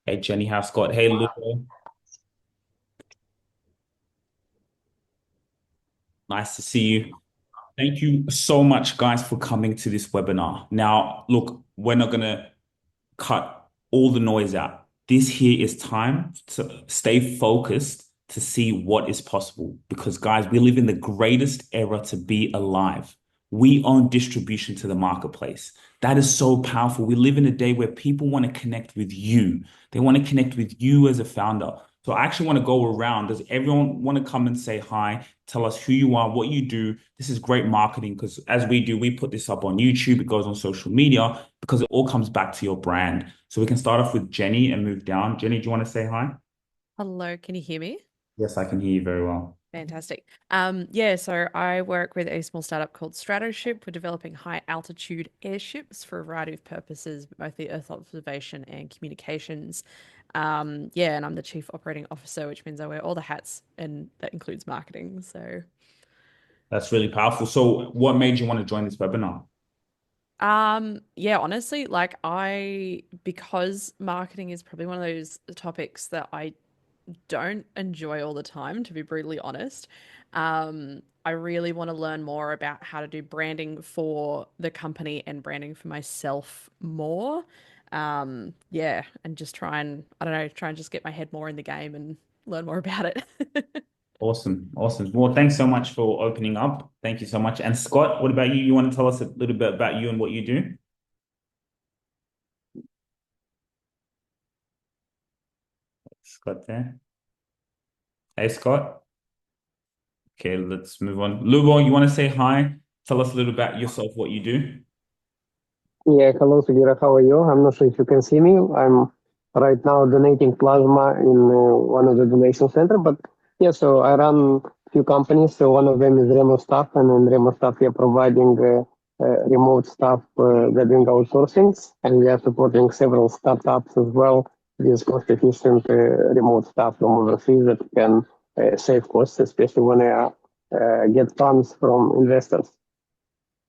Hey, Jenny, how's Scott? Hey, Ludo. Nice to see you. Thank you so much, guys, for coming to this webinar. Now, look, we're not going to cut all the noise out. This here is time to stay focused to see what is possible. Because, guys, we live in the greatest era to be alive. We own distribution to the marketplace. That is so powerful. We live in a day where people want to connect with you. They want to connect with you as a founder. So I actually want to go around. Does everyone want to come and say hi? Tell us who you are, what you do. This is great marketing because as we do, we put this up on YouTube, it goes on social media because it all comes back to your brand. So we can start off with Jenny and move down. Jenny, do you want to say hi? Hello, can you hear me? Yes, I can hear you very well. Fantastic. So I work with a small startup called Stratoship. We're developing high altitude airships for a variety of purposes, both the Earth observation and communications. And I'm the chief operating officer, which means I wear all the hats, and that includes marketing. That's really powerful. So what made you want to join this webinar? Honestly, because marketing is probably one of those topics that I don't enjoy all the time, to be brutally honest. I really want to learn more about how to do branding for the company and branding for myself more. And just I don't know, try and just get my head more in the game and learn more about it. Awesome. Awesome. Well, thanks so much for opening up. Thank you so much. And Scott, what about you? You want to tell us a little bit about you and what you do? Scott there. Hey, Scott. Okay, let's move on. Lubo, you want to say hi? Tell us a little about yourself, what you do. Yeah, hello, Sugira. How are you? I'm not sure if you can see me. I'm right now donating plasma in one of the donation center. But yeah, so I run few companies. So one of them is Remo Staff, and in Remo Staff we are providing remote staff. We're doing outsourcing, and we are supporting several startups as well with cost-efficient remote staff from overseas that can save costs, especially when they get funds from investors.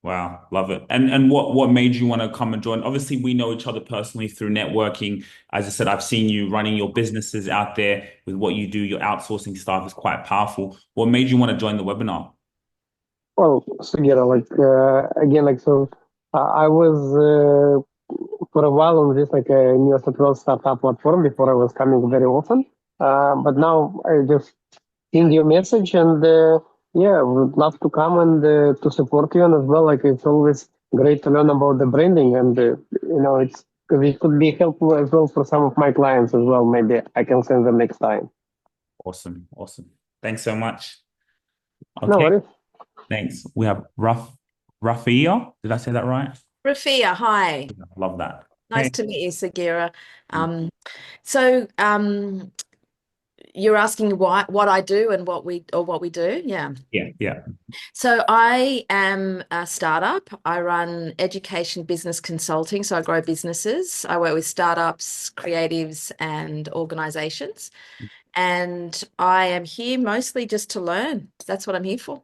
Wow, love it. And what made you want to come and join? Obviously, we know each other personally through networking. As I said, I've seen you running your businesses out there with what you do. Your outsourcing stuff is quite powerful. What made you want to join the webinar? Well, so again, I was for a while on this like a New South Wales startup platform before I was coming very often. But now I just seen your message and yeah, would love to come and to support you and as well. Like it's always great to learn about the branding and it's because it could be helpful as well for some of my clients as well. Maybe I can send them next time. Awesome, awesome. Thanks so much. No Okay, worries. thanks. We have Rafia. Did I say that right? Rafia, hi. Love that. Nice Hey. to meet you, Sugira. Um, so you're asking what I do and what we do? Yeah. Yeah, yeah. So I am a startup. I run education business consulting. So I grow businesses. I work with startups, creatives, and organizations. And I am here mostly just to learn. That's what I'm here for.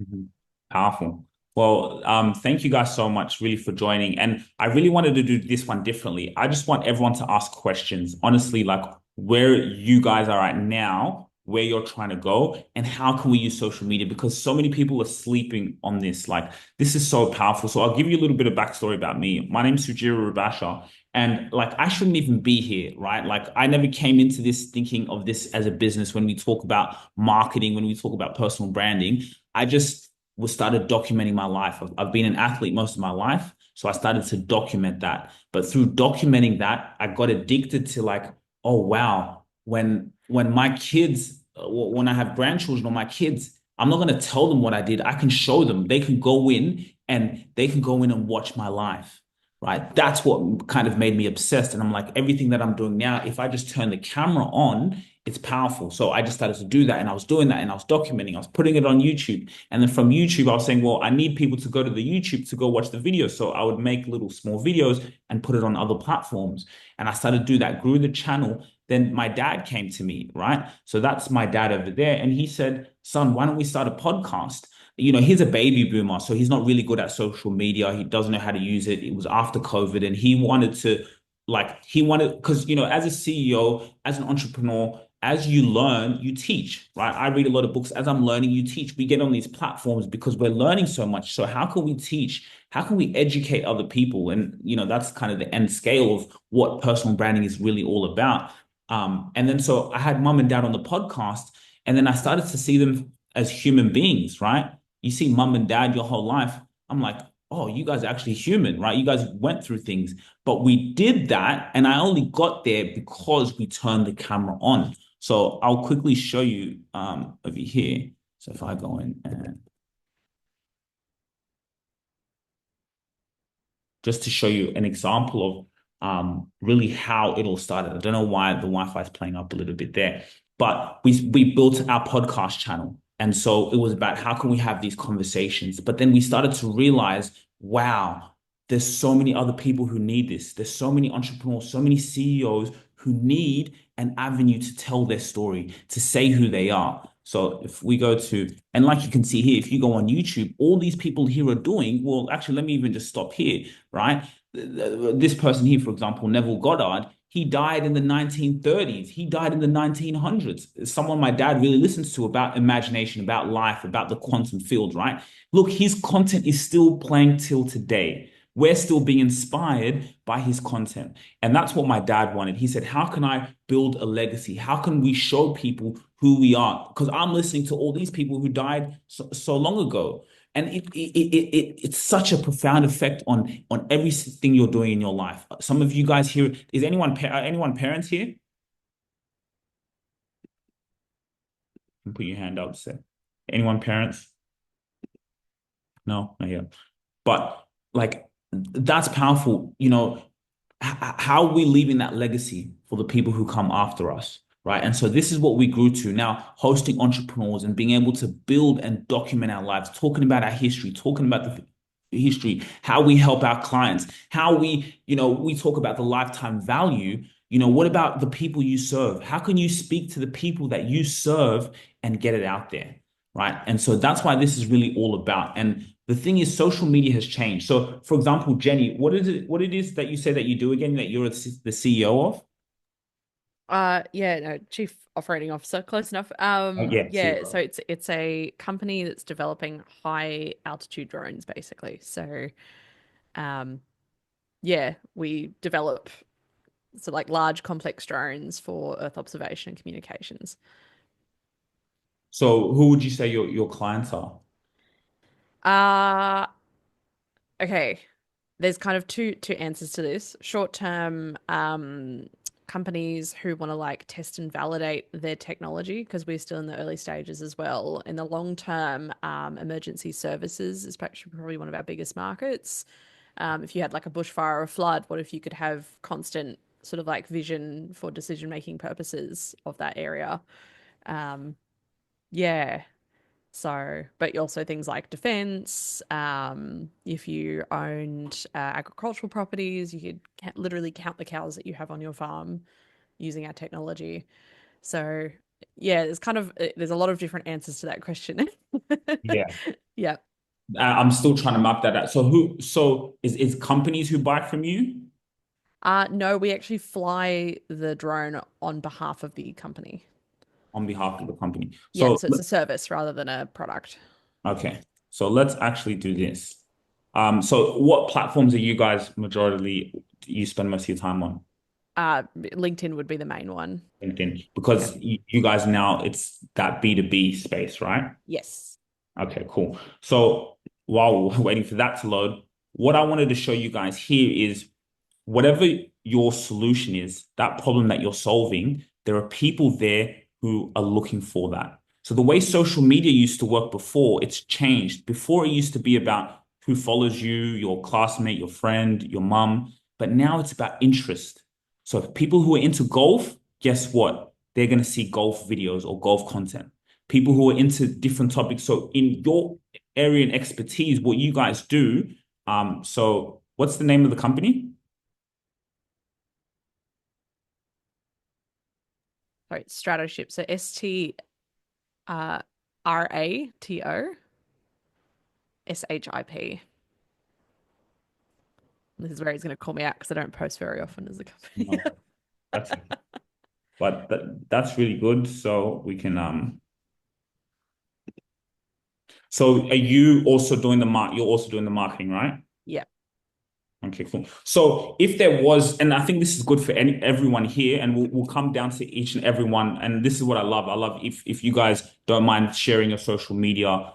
Mhm. Powerful. Well, thank you guys so much really for joining. And I really wanted to do this one differently. I just want everyone to ask questions, honestly, like where you guys are at now, where you're trying to go, and how can we use social media? Because so many people are sleeping on this. Like, this is so powerful. So I'll give you a little bit of backstory about me. My name's Sugira Rubasha. And like, I shouldn't even be here, right? Like, I never came into this thinking of this as a business when we talk about marketing, when we talk about personal branding. I just was started documenting my life. I've been an athlete most of my life, so I started to document that. But through documenting that, I got addicted to like, oh wow, when my kids, when I have grandchildren or my kids, I'm not going to tell them what I did. I can show them. They can go in and they can go in and watch my life. Right. That's what kind of made me obsessed. And I'm like, everything that I'm doing now, if I just turn the camera on, it's powerful. So I just started to do that and I was doing that and I was documenting, I was putting it on YouTube. And then from YouTube, I was saying, well, I need people to go to the YouTube to go watch the video. So I would make little small videos and put it on other platforms. And I started to do that, grew the channel. Then my dad came to me, right? So that's my dad over there. And he said, son, why don't we start a podcast? He's a baby boomer, so he's not really good at social media. He doesn't know how to use it. It was after COVID, and he wanted to like he wanted, because as a CEO, as an entrepreneur, as you learn, you teach, right? I read a lot of books. As I'm learning, you teach. We get on these platforms because we're learning so much. So how can we teach? How can we educate other people? And that's kind of the end scale of what personal branding is really all about. And then so I had mom and dad on the podcast, and then I started to see them as human beings, right? You see mom and dad your whole life. I'm like, oh, you guys are actually human, right? You guys went through things. But we did that, and I only got there because we turned the camera on. So I'll quickly show you over here. So if I go in and just to show you an example of really how it all started. I don't know why the Wi-Fi is playing up a little bit there, but we built our podcast channel. And so it was about how can we have these conversations? But then we started to realize, wow, there's so many other people who need this. There's so many entrepreneurs, so many CEOs who need an avenue to tell their story, to say who they are. So if we go to, and like you can see here, if you go on YouTube, all these people here are doing, well, actually, let me even just stop here, right? This person here, for example, Neville Goddard, he died in the 1930s. He died in the 1900s. Someone my dad really listens to about imagination, about life, about the quantum field, right? Look, his content is still playing till today. We're still being inspired by his content. And that's what my dad wanted. He said, how can I build a legacy? How can we show people who we are? Because I'm listening to all these people who died so long ago. And it's such a profound effect on everything you're doing in your life. Some of you guys here, is anyone parents here? You can put your hand up. Say, anyone parents? No, not yet. But like that's powerful. How are we leaving that legacy for the people who come after us? Right. And so this is what we grew to now, hosting entrepreneurs and being able to build and document our lives, talking about our history, talking about the history, how we help our clients, how we talk about the lifetime value. What about the people you serve? How can you speak to the people that you serve and get it out there? Right. And so that's why this is really all about. And the thing is, social media has changed. So, for example, Jenny, what it is that you say that you do again, that you're the CEO of? Yeah, no, Chief Operating Officer, close enough. Oh, yeah, Yeah, so CEO. it's a company that's developing high altitude drones, basically. So, um, yeah, we develop like large complex drones for Earth observation and communications. So, who would you say your clients are? Uh, okay. There's kind of two answers to this. Short term, companies who want to like test and validate their technology because we're still in the early stages as well. In the long term, emergency services is probably one of our biggest markets. If you had like a bushfire or a flood, what if you could have constant sort of like vision for decision making purposes of that area? Um, yeah. So, but also things like defense. If you owned agricultural properties, you could literally count the cows that you have on your farm using our technology. So, yeah, there's a lot of different answers to that question. Yeah. Yeah. I'm still trying to map that out. So is companies who buy from you No, we actually fly the drone on behalf of the company. on behalf of the company? Yeah, So, so it's a service rather than a product. okay. So let's actually do this. So what platforms are you guys majorly you spend most of your time on? LinkedIn would be the main one. LinkedIn, Yeah. because you guys now it's that B2B space, right? Yes. Okay, cool. So while we're waiting for that to load, what I wanted to show you guys here is whatever your solution is, that problem that you're solving, there are people there who are looking for that. So the way social media used to work before, it's changed. Before it used to be about who follows you, your classmate, your friend, your mum, but now it's about interest. So if people who are into golf, guess what? They're going to see golf videos or golf content. People who are into different topics. So in your area and expertise, what you guys do, so what's the name of the company? Sorry, Stratoship. So STRATO SHIP. This is where he's going to call me out because I don't post very often as a company. No, that's but that's really good. So we can So are you also doing you're also doing the marketing, right? Yeah. Okay, cool. So if there was, and I think this is good for everyone here, and we'll come down to each and every one. And this is what I love. I love if you guys don't mind sharing your social media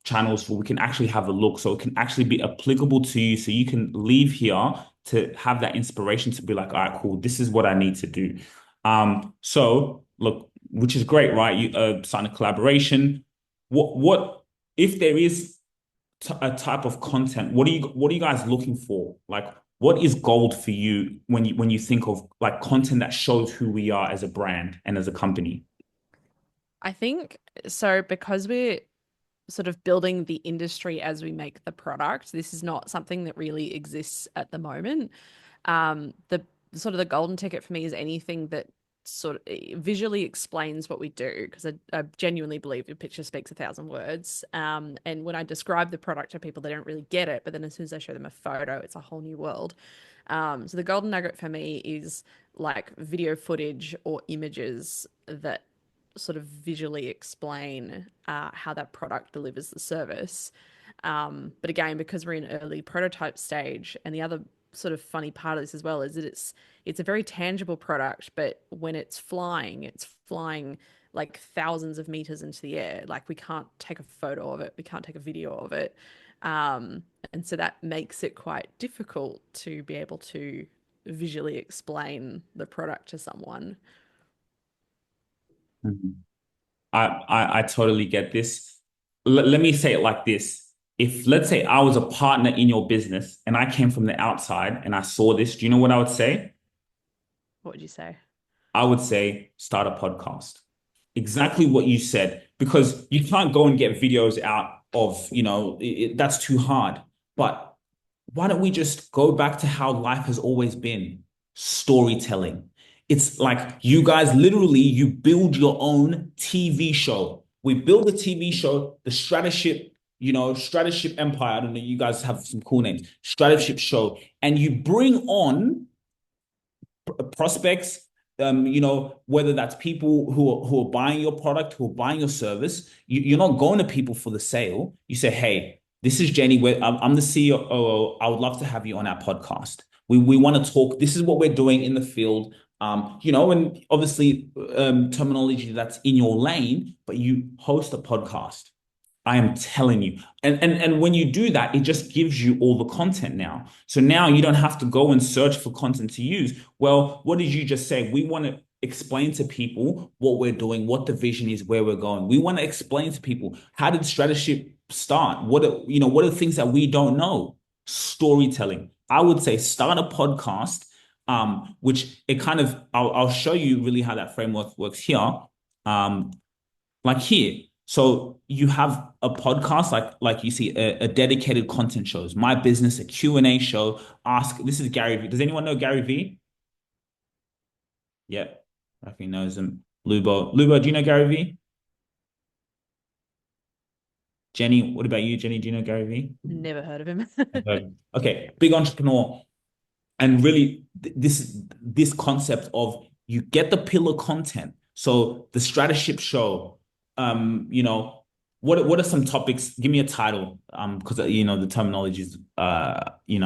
channels, so we can actually have a look, so it can actually be applicable to you, so you can leave here to have that inspiration to be like, all right, cool, this is what I need to do. So look, which is great, right? You sign a collaboration. What if there is a type of content, what are you guys looking for? Like, what is gold for you when you think of like content that shows who we are as a brand and as a company? I think so because we're sort of building the industry as we make the product. This is not something that really exists at the moment. The sort of the golden ticket for me is anything that sort of visually explains what we do, because I genuinely believe a picture speaks 1,000 words. And when I describe the product to people, they don't really get it. But then as soon as I show them a photo, it's a whole new world. So the golden nugget for me is like video footage or images that sort of visually explain how that product delivers the service. But again, because we're in early prototype stage, and the other sort of funny part of this as well is that it's a very tangible product, but when it's flying like thousands of meters into the air. Like we can't take a photo of it, we can't take a video of it. And so that makes it quite difficult to be able to visually explain the product to someone. Mhm. I totally get this. Let me say it like this. If let's say I was a partner in your business and I came from the outside and I saw this, do you know what I would say? What would you say? I would say start a podcast. Exactly what you said, because you can't go and get videos out of, that's too hard. But why don't we just go back to how life has always been? Storytelling. It's like you guys literally, you build your own TV show. We build a TV show, the Strataship Empire. I don't know, you guys have some cool names. Strataship Show. And you bring on prospects, whether that's people who are buying your product, who are buying your service. You're not going to people for the sale. You say, hey, this is Jenny. I'm the CEO. I would love to have you on our podcast. We want to talk. This is what we're doing in the field. And obviously terminology that's in your lane, but you host a podcast. I am telling you. And when you do that, it just gives you all the content now. So now you don't have to go and search for content to use. Well, what did you just say? We want to explain to people what we're doing, what the vision is, where we're going. We want to explain to people, how did Strataship start? What are the things that we don't know? Storytelling. I would say start a podcast, which it kind of, I'll show you really how that framework works here. Like here. So you have a podcast, like you see a dedicated content shows, my business, a Q&A show. This is Gary V. Does anyone know Gary V? Yeah, I think knows him. Lubo, do you know Gary V? Jenny, what about you, Jenny? Do you know Gary V? Never heard of him. Okay, big entrepreneur. And really, this concept of you get the pillar content. So the Strataship show, what are some topics? Give me a title, because the terminology is, I mean,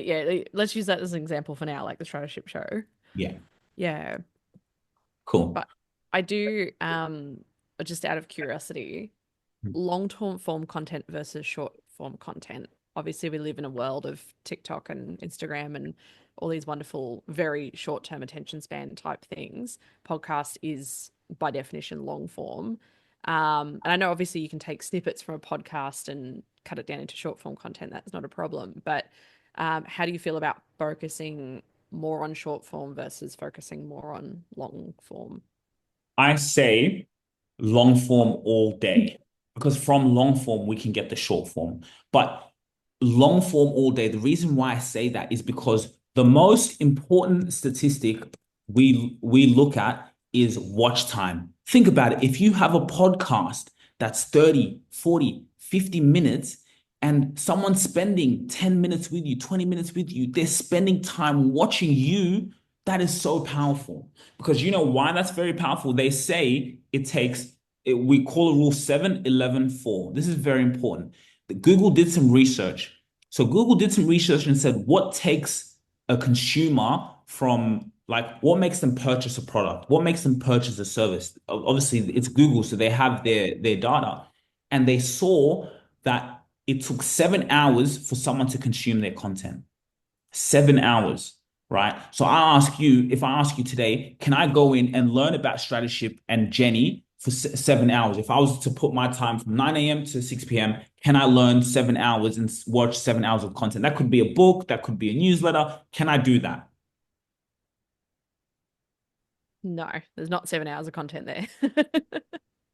yeah, let's use that as an example for now, like the Strataship show. yeah, Yeah. cool. But I do, just out of curiosity, long form content versus short form content. Obviously, we live in a world of TikTok and Instagram and all these wonderful, very short term attention span type things. Podcast is by definition long form. And I know obviously you can take snippets from a podcast and cut it down into short form content. That's not a problem. But how do you feel about focusing more on short form versus focusing more on long form? I say long form all day, because from long form we can get the short form. But long form all day, the reason why I say that is because the most important statistic we look at is watch time. Think about it. If you have a podcast that's 30, 40, 50 minutes, and someone's spending 10 minutes with you, 20 minutes with you, they're spending time watching you. That is so powerful, because you know why that's very powerful? They say it takes, we call it rule 7-11-4. This is very important. Google did some research. So Google did some research and said, what takes a consumer from, like, what makes them purchase a product? What makes them purchase a service? Obviously, it's Google, so they have their data. And they saw that it took 7 hours for someone to consume their content. 7 hours, right? So if I ask you today, can I go in and learn about Strataship and Jenny for 7 hours? If I was to put my time from 9 a.m. to 6 p.m., can I learn 7 hours and watch 7 hours of content? That could be a book, that could be a newsletter. Can I do that? No, there's not 7 hours of content there.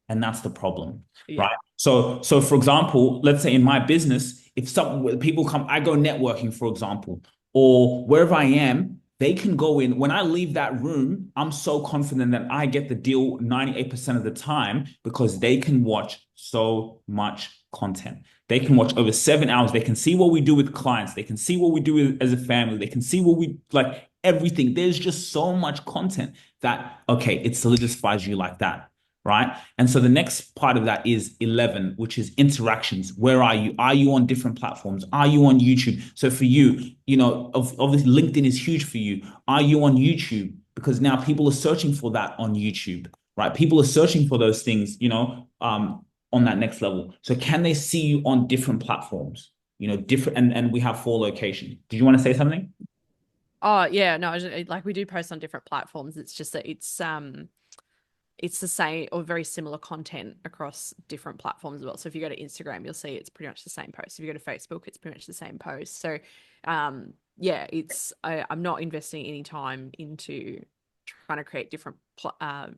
And that's the problem, Yeah. right? So for example, let's say in my business, if some people come, I go networking, for example, or wherever I am, they can go in. When I leave that room, I'm so confident that I get the deal 98% of the time, because they can watch so much content. They can watch over 7 hours. They can see what we do with clients. They can see what we do as a family. They can see what we like, everything. There's just so much content that, okay, it solidifies you like that. Right. And so the next part of that is 11, which is interactions. Where are you? Are you on different platforms? Are you on YouTube? So for you, obviously LinkedIn is huge for you. Are you on YouTube? Because now people are searching for that on YouTube, right? People are searching for those things, on that next level. So can they see you on different platforms? Different, and we have 4 locations. Did you want to say something? Oh, yeah, no, like we do post on different platforms. It's just that it's the same or very similar content across different platforms as well. So if you go to Instagram, you'll see it's pretty much the same post. If you go to Facebook, it's pretty much the same post. So yeah, I'm not investing any time into trying to create different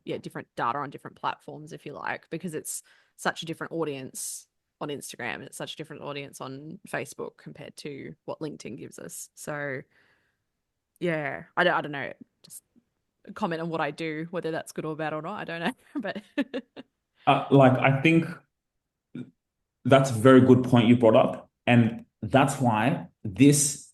different data on different platforms, if you like, because it's such a different audience on Instagram and it's such a different audience on Facebook compared to what LinkedIn gives us. So yeah, I don't know. Just comment on what I do, whether that's good or bad or not. I don't know, but I think that's a very good point you brought up, and that's why this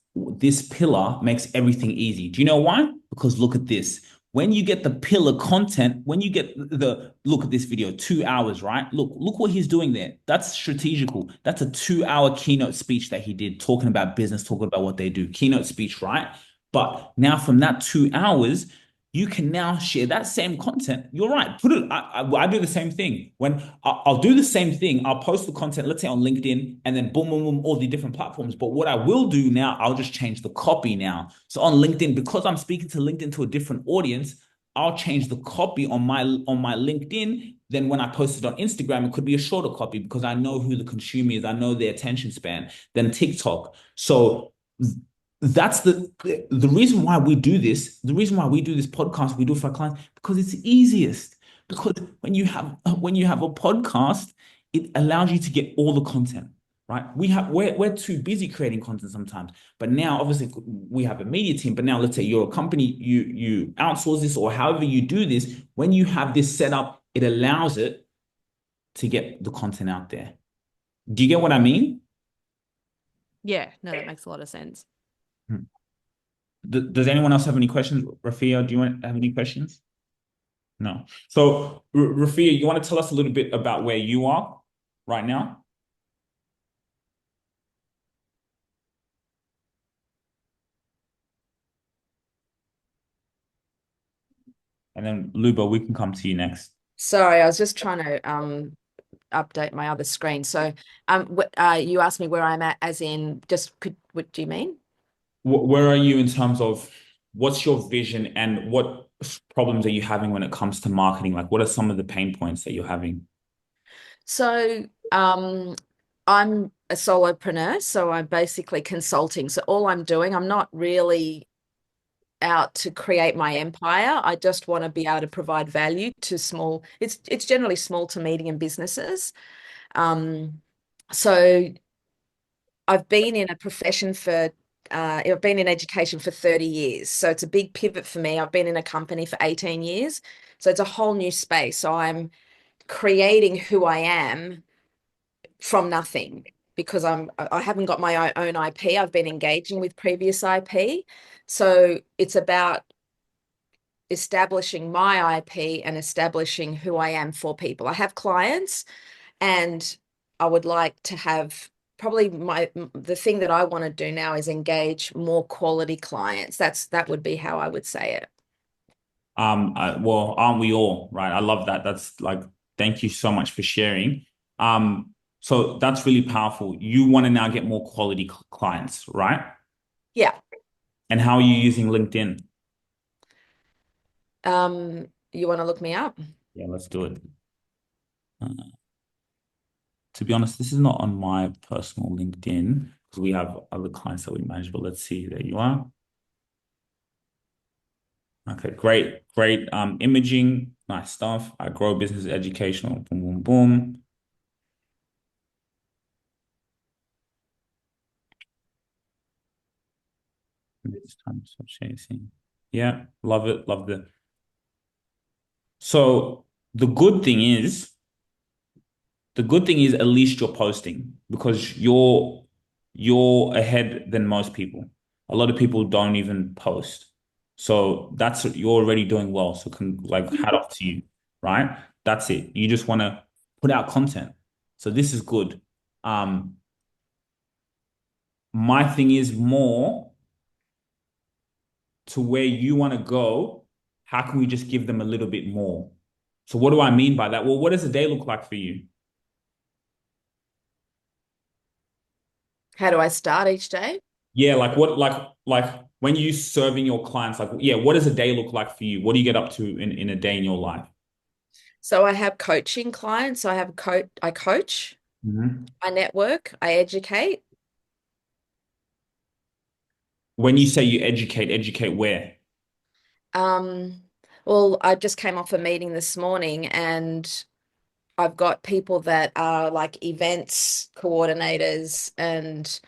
pillar makes everything easy. Do you know why? Because look at this. When you get the pillar content, when you get the look at this video, 2 hours, right? Look what he's doing there. That's strategical. That's a 2 hour keynote speech that he did, talking about business, talking about what they do. Keynote speech, right? But now from that 2 hours, you can now share that same content. You're right. Put it. I do the same thing. When I'll do the same thing, I'll post the content, let's say on LinkedIn, and then boom, boom, boom, all the different platforms. But what I will do now, I'll just change the copy now. So on LinkedIn, because I'm speaking to LinkedIn to a different audience, I'll change the copy on my LinkedIn. Then when I post it on Instagram, it could be a shorter copy because I know who the consumer is. I know their attention span. Then TikTok. So that's the reason why we do this. The reason why we do this podcast, we do it for our clients, because it's easiest. Because when you have a podcast, it allows you to get all the content, right? We're too busy creating content sometimes. But now, obviously, we have a media team. But now, let's say you're a company, you outsource this, or however you do this. When you have this set up, it allows it to get the content out there. Do you get what I mean? yeah, no, that makes a lot of sense. Does anyone else have any questions? Rafia, do you have any questions? No. So, Rafia, you want to tell us a little bit about where you are right now? And then, Luba, we can come to you next. Sorry, I was just trying to update my other screen. So you asked me where I'm at, as in what do you mean? Where are you in terms of what's your vision and what problems are you having when it comes to marketing? Like, what are some of the pain points that you're having? So I'm a solopreneur, so I'm basically consulting. So all I'm doing, I'm not really out to create my empire. I just want to be able to provide value to it's generally small to medium businesses. So I've been in a profession I've been in education for 30 years. So it's a big pivot for me. I've been in a company for 18 years. So it's a whole new space. So I'm creating who I am from nothing, because I haven't got my own IP. I've been engaging with previous IP. So it's about establishing my IP and establishing who I am for people. I have clients, and I would like to have probably the thing that I want to do now is engage more quality clients. That would be how I would say it. Well, aren't we all, right? I love that. That's like, thank you so much for sharing. So that's really powerful. You want to now get more quality clients, right? Yeah. And how are you using LinkedIn? You want to look me up? Yeah, let's do it. To be honest, this is not on my personal LinkedIn because we have other clients that we manage, but let's see. There you are. Okay, great, great. Imaging, nice stuff. I grow business educational. Boom, boom, boom. This time, stop chasing. Yeah, love it. Love it. So the good thing is at least you're posting because you're ahead than most people. A lot of people don't even post. So that's you're already doing well. So like hat off to you, right? That's it. You just want to put out content. So this is good. My thing is more to where you want to go. How can we just give them a little bit more? So what do I mean by that? Well, what does a day look like for you? How do I start each day? Yeah, like what, like when you serving your clients, like, yeah, what does a day look like for you? What do you get up to in a day in your life? So I have coaching clients. I have I coach, I network, I educate. When you say you educate where? Well, I just came off a meeting this morning, and I've got people that are like events coordinators and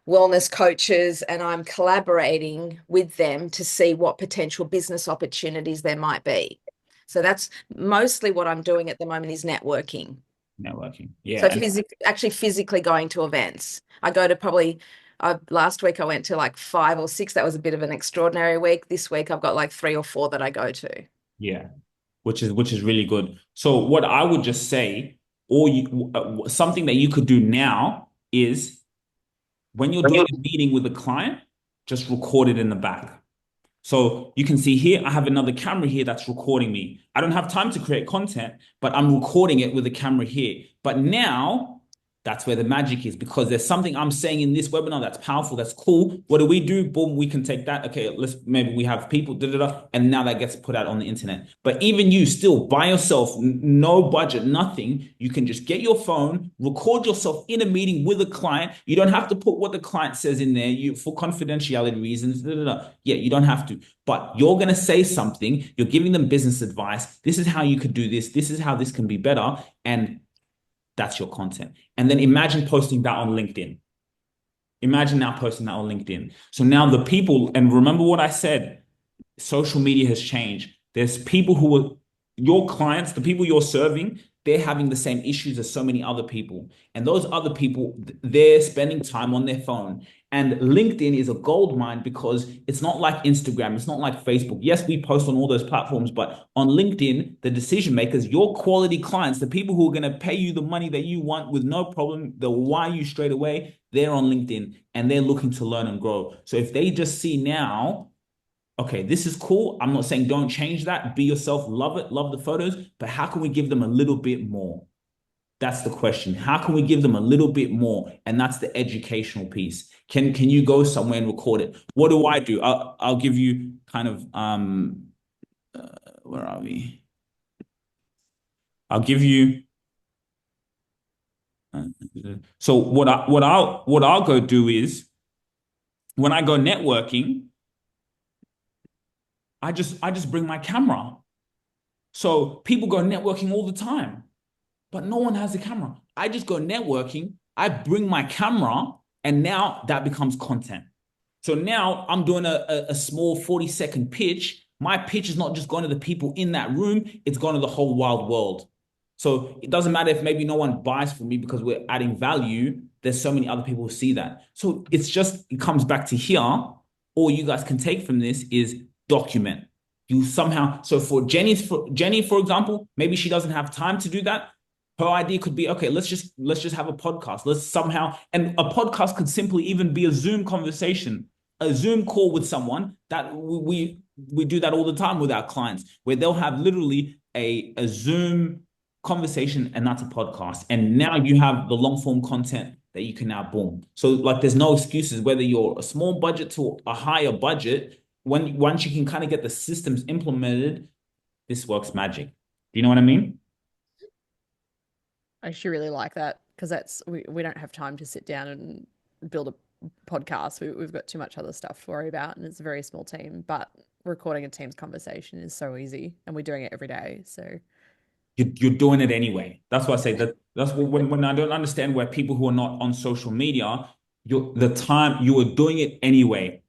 wellness coaches, and I'm collaborating with them to see what potential business opportunities there might be. So that's mostly what I'm doing at the moment is networking. Networking. Yeah. So And actually physically going to events. I go to probably last week I went to like 5 or 6. That was a bit of an extraordinary week. This week I've got like 3 or 4 that I go to. yeah, which is really good. So what I would just say, or something that you could do now is when you're doing a meeting with a client, just record it in the back. So you can see here, I have another camera here that's recording me. I don't have time to create content, but I'm recording it with a camera here. But now that's where the magic is because there's something I'm saying in this webinar that's powerful, that's cool. What do? Boom, we can take that. Okay, maybe we have people, and now that gets put out on the internet. But even you still by yourself, no budget, nothing, you can just get your phone, record yourself in a meeting with a client. You don't have to put what the client says in there for confidentiality reasons. Yeah, you don't have to. But you're going to say something, you're giving them business advice. This is how you could do this. This is how this can be better. And that's your content. And then imagine posting that on LinkedIn. Imagine now posting that on LinkedIn. So now the people, and remember what I said, social media has changed. There's people who are your clients, the people you're serving, they're having the same issues as so many other people. And those other people, they're spending time on their phone. And LinkedIn is a gold mine because it's not like Instagram, it's not like Facebook. Yes, we post on all those platforms, but on LinkedIn, the decision makers, your quality clients, the people who are going to pay you the money that you want with no problem, they'll wire you straight away, they're on LinkedIn and they're looking to learn and grow. So if they just see now, okay, this is cool. I'm not saying don't change that. Be yourself, love it, love the photos, but how can we give them a little bit more? That's the question. How can we give them a little bit more? And that's the educational piece. Can you go somewhere and record it? What do I do? I'll give you kind of where are we? I'll give you so what I'll go do is when I go networking, I just bring my camera. So people go networking all the time, but no one has a camera. I just go networking, I bring my camera, and now that becomes content. So now I'm doing a small 40-second pitch. My pitch is not just going to the people in that room, it's going to the whole wild world. So it doesn't matter if maybe no one buys from me because we're adding value. There's so many other people who see that. So it comes back to here. All you guys can take from this is document. You somehow, so for Jenny, for example, maybe she doesn't have time to do that. Her idea could be, okay, let's just have a podcast. Let's somehow, and a podcast could simply even be a Zoom conversation, a Zoom call with someone that we do that all the time with our clients, where they'll have literally a Zoom conversation, and that's a podcast. And now you have the long form content that you can now boom. So like there's no excuses whether you're a small budget to a higher budget. Once you can kind of get the systems implemented, this works magic. Do you know what I mean? I actually really like that because we don't have time to sit down and build a podcast. We've got too much other stuff to worry about, and it's a very small team. But recording a team's conversation is so easy, and we're doing it every day. So You're doing it anyway. That's why I say that's when I don't understand where people who are not on social media, you were doing it anyway.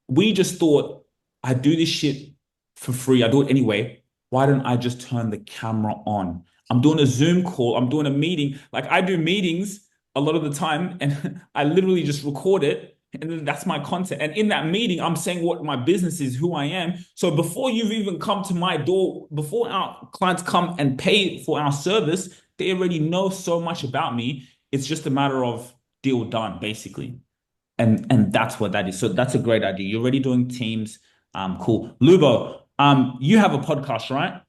We just thought, I do this shit for free. I do it anyway. Why don't I just turn the camera on? I'm doing a Zoom call. I'm doing a meeting. Like I do meetings a lot of the time, and I literally just record it. And then that's my content. And in that meeting, I'm saying what my business is, who I am. So before you've even come to my door, before our clients come and pay for our service, they already know so much about me. It's just a matter of deal done, basically. And that's what that is. So that's a great idea. You're already doing teams. Cool. Lubo, you have a podcast, right?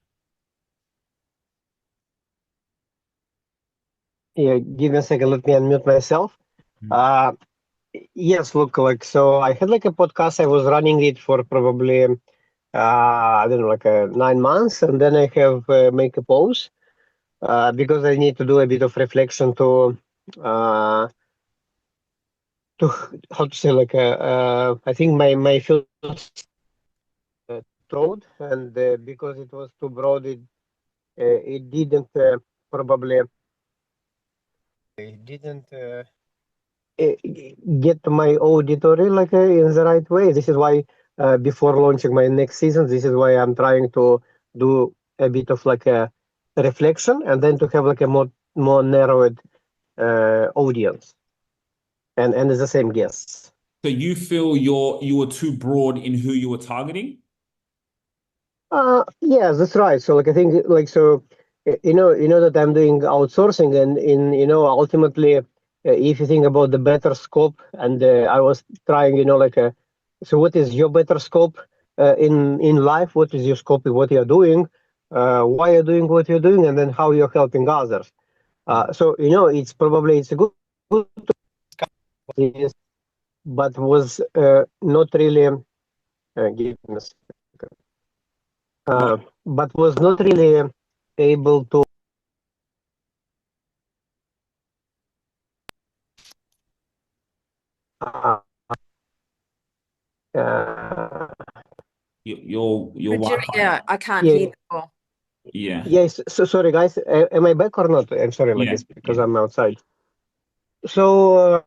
Yeah, give me a second. Let me unmute myself. Yes, look, like, so I had like a podcast. I was running it for probably, I don't know, like 9 months. And then I have make a pause because I need to do a bit of reflection to how to say, like, I think my field broad, and because it was too broad, it didn't probably it didn't get my auditory like in the right way. This is why before launching my next season, this is why I'm trying to do a bit of like a reflection, and then to have like a more narrowed audience and it's the same guests. So you feel you were too broad in who you were targeting? Yeah, that's right. So like I think like so you know that I'm doing outsourcing, and in ultimately if you think about the better scope, and I was trying like so what is your better scope in life? What is your scope in what you're doing? Why you're doing what you're doing, and then how you're helping others. So it's a good to, but was not really give me a second. But was not really able to. Uh, uh, Your Wi-Fi. Yeah, I can't yeah, hear before. Yeah. yes. So sorry, guys. Am I back or not? I'm sorry, like Yeah. it's because I'm outside. So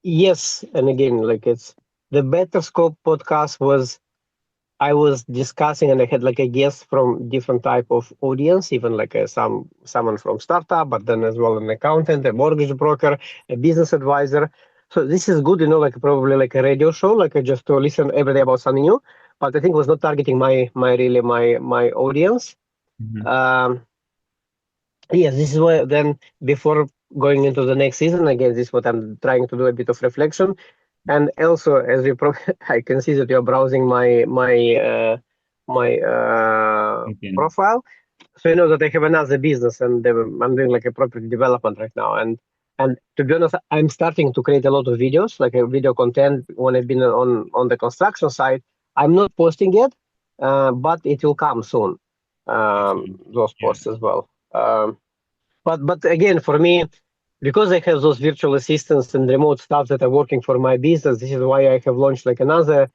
yes, and again, like it's the Better Scope podcast was I was discussing, and I had like a guest from different type of audience, even like someone from startup, but then as well an accountant, a mortgage broker, a business advisor. So this is good, like probably like a radio show, like just to listen every day about something new. But I think it was not targeting my audience. Mhm. Yes, this is why then before going into the next season, again, this is what I'm trying to do, a bit of reflection. And also, as you I can see that you're browsing my Okay. profile. So you know that I have another business, and I'm doing like a property development right now. And to be honest, I'm starting to create a lot of videos, like a video content when I've been on the construction side. I'm not posting yet, but it will come soon. Those Yeah. posts as well. But again, for me, because I have those virtual assistants and remote stuff that are working for my business, this is why I have launched like another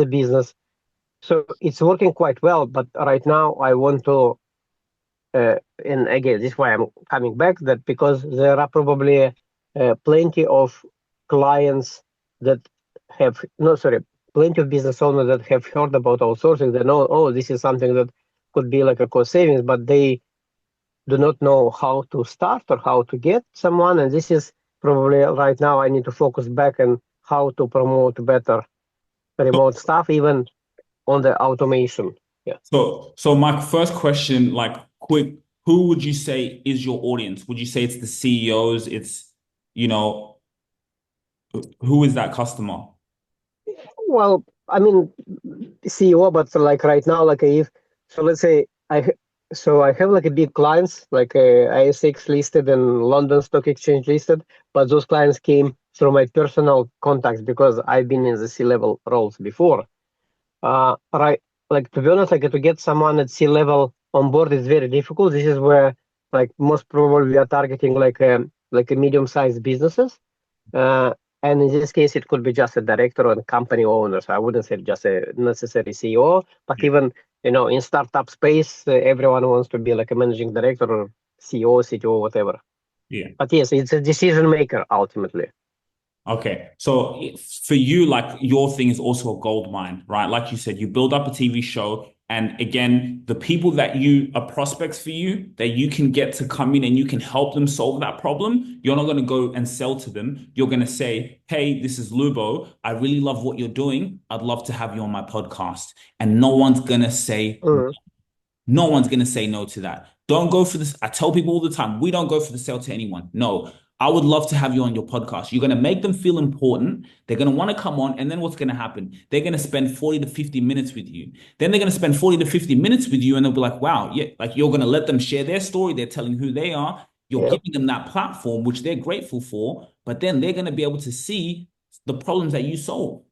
business. So it's working quite well. But right now, I want to, and again, this is why I'm coming back. That because there are probably plenty of clients that have no, sorry, plenty of business owners that have heard about outsourcing. They know, oh, this is something that could be like a cost savings, but they do not know how to start or how to get someone. And this is probably right now I need to focus back on how to promote better remote stuff, even on the automation. Yeah. So my first question, like quick, who would you say is your audience? Would you say it's the CEOs? It's, you know, who is that customer? Well, I mean, CEO, but like right now, like if so, let's say I have like a big clients like ASX listed and London Stock Exchange listed, but those clients came through my personal contacts because I've been in the C-level roles before. Right, like to be honest, like to get someone at C-level on board is very difficult. This is where like most probably we are targeting like a medium-sized businesses. Uh, and in this case, it could be just a director or a company owner. So I wouldn't say just a necessary CEO, but Yeah. even, in startup space, everyone wants to be like a managing director or CEO, CTO, whatever. Yeah. But yes, it's a decision maker ultimately. Okay. So for you, like your thing is also a gold mine, right? Like you said, you build up a TV show. And again, the people that you are prospects for you, that you can get to come in and you can help them solve that problem, you're not going to go and sell to them. You're going to say, hey, this is Lubo. I really love what you're doing. I'd love to have you on my podcast. And no one's going to say Mm, no one's going to say no to that. Don't go for this. I tell people all the time, we don't go for the sale to anyone. No, I would love to have you on your podcast. You're going to make them feel important. They're going to want to come on. And then what's going to happen? They're going to spend 40 to 50 minutes with you. Then they're going to spend 40 to 50 minutes with you. And they'll be like, wow, yeah, like you're going to let them share their story. They're telling who they are. You're yeah, giving them that platform, which they're grateful for. But then they're going to be able to see the problems that you solve,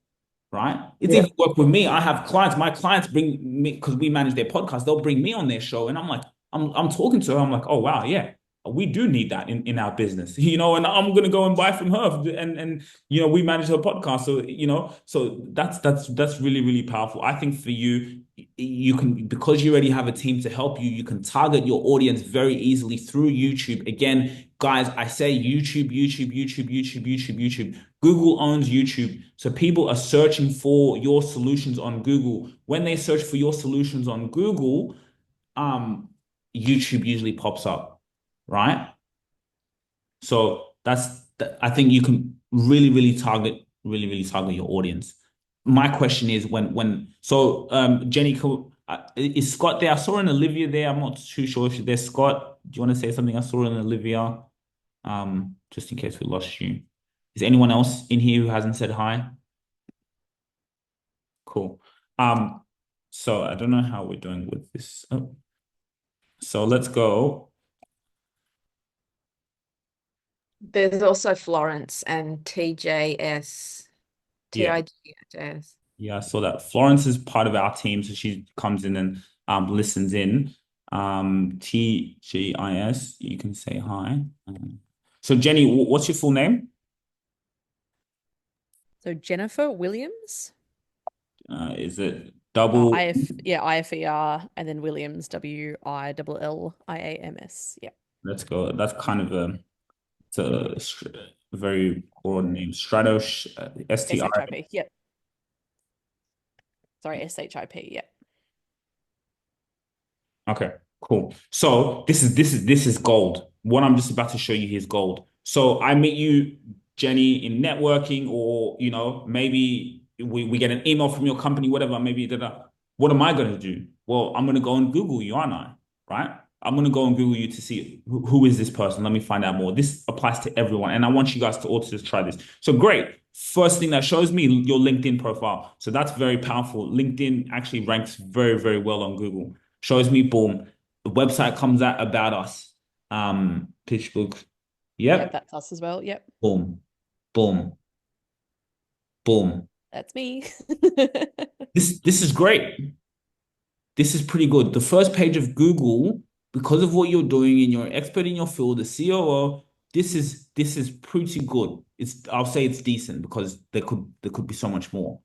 right? It's yeah, even work with me. I have clients. My clients bring me because we manage their podcast. They'll bring me on their show, and I'm like, I'm talking to her. I'm like, oh wow, yeah, we do need that in our business, And I'm gonna go and buy from her, and we manage her podcast. So so that's really really powerful. I think for you, you can because you already have a team to help you. You can target your audience very easily through YouTube. Again, guys, I say YouTube, YouTube, YouTube, YouTube, YouTube, YouTube. Google owns YouTube. So people are searching for your solutions on Google. When they search for your solutions on Google, um, YouTube usually pops up, right? So I think you can really, really target your audience. My question is Jenny, is Scott there? I saw an Olivia there. I'm not too sure if she's there. Scott, do you want to say something? I saw an Olivia, just in case we lost you. Is anyone else in here who hasn't said hi? Cool. So I don't know how we're doing with this. Oh, so let's go. There's also Florence and TJS, Yeah. TIGS. Yeah, I saw that. Florence is part of our team, so she comes in and listens in. TGIS, you can say hi. So Jenny, what's your full name? So Jennifer Williams. Is it double? IFER and then Williams, WILLIAMS. Yeah. Let's go. That's kind of a very broad name. Stratos, STI. SHIP. Yep. Sorry, SHIP. Yep. Okay, cool. So this is gold. What I'm just about to show you is gold. So I meet you, Jenny, in networking, or maybe we get an email from your company, whatever, maybe what am I gonna do? Well, I'm gonna go and Google you, aren't I? Right? I'm gonna go and Google you to see who is this person. Let me find out more. This applies to everyone, and I want you guys to also just try this. So great. First thing that shows me your LinkedIn profile. So that's very powerful. LinkedIn actually ranks very, very well on Google. Shows me, boom. The website comes out about us. Pitch book. Yep, Yep. that's us as well. Yep. Boom. Boom. Boom. That's me. This is great. This is pretty good. The first page of Google, because of what you're doing and you're an expert in your field, the COO, this is pretty good. I'll say it's decent because there could be so much more.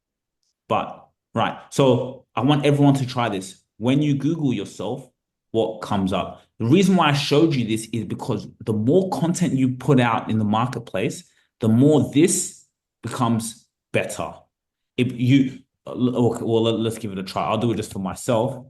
But right. So I want everyone to try this. When you Google yourself, what comes up? The reason why I showed you this is because the more content you put out in the marketplace, the more this becomes better. If you okay, well, let's give it a try. I'll do it just for myself.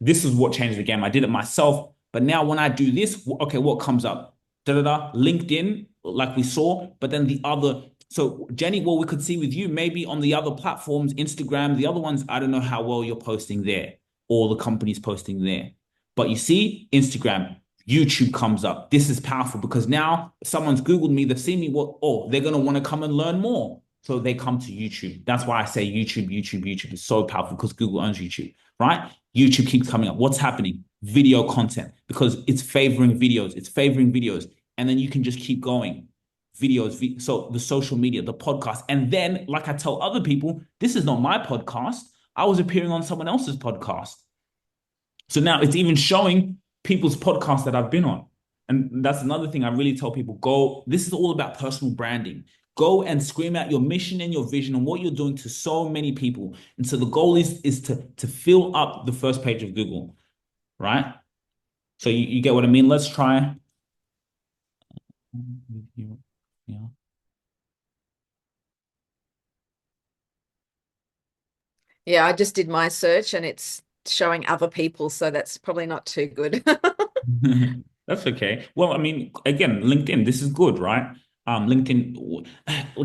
this is what changed the game. I did it myself. But now when I do this, okay, what comes up? LinkedIn, like we saw, but then the other. So Jenny, what we could see with you, maybe on the other platforms, Instagram, the other ones, I don't know how well you're posting there or the company's posting there. But you see, Instagram, YouTube comes up. This is powerful because now someone's Googled me, they've seen me, they're going to want to come and learn more. So they come to YouTube. That's why I say YouTube, YouTube, YouTube is so powerful because Google owns YouTube, right? YouTube keeps coming up. What's happening? Video content, because it's favoring videos. It's favoring videos. And then you can just keep going. Videos. So the social media, the podcast. And then, like I tell other people, this is not my podcast. I was appearing on someone else's podcast. So now it's even showing people's podcasts that I've been on. And that's another thing I really tell people, go, this is all about personal branding. Go and scream out your mission and your vision and what you're doing to so many people. And so the goal is to fill up the first page of Google, right? So you get what I mean? Let's try. Yeah. Yeah, I just did my search and it's showing other people, so that's probably not too good. That's okay. Well, I mean, again, LinkedIn, this is good, right? LinkedIn,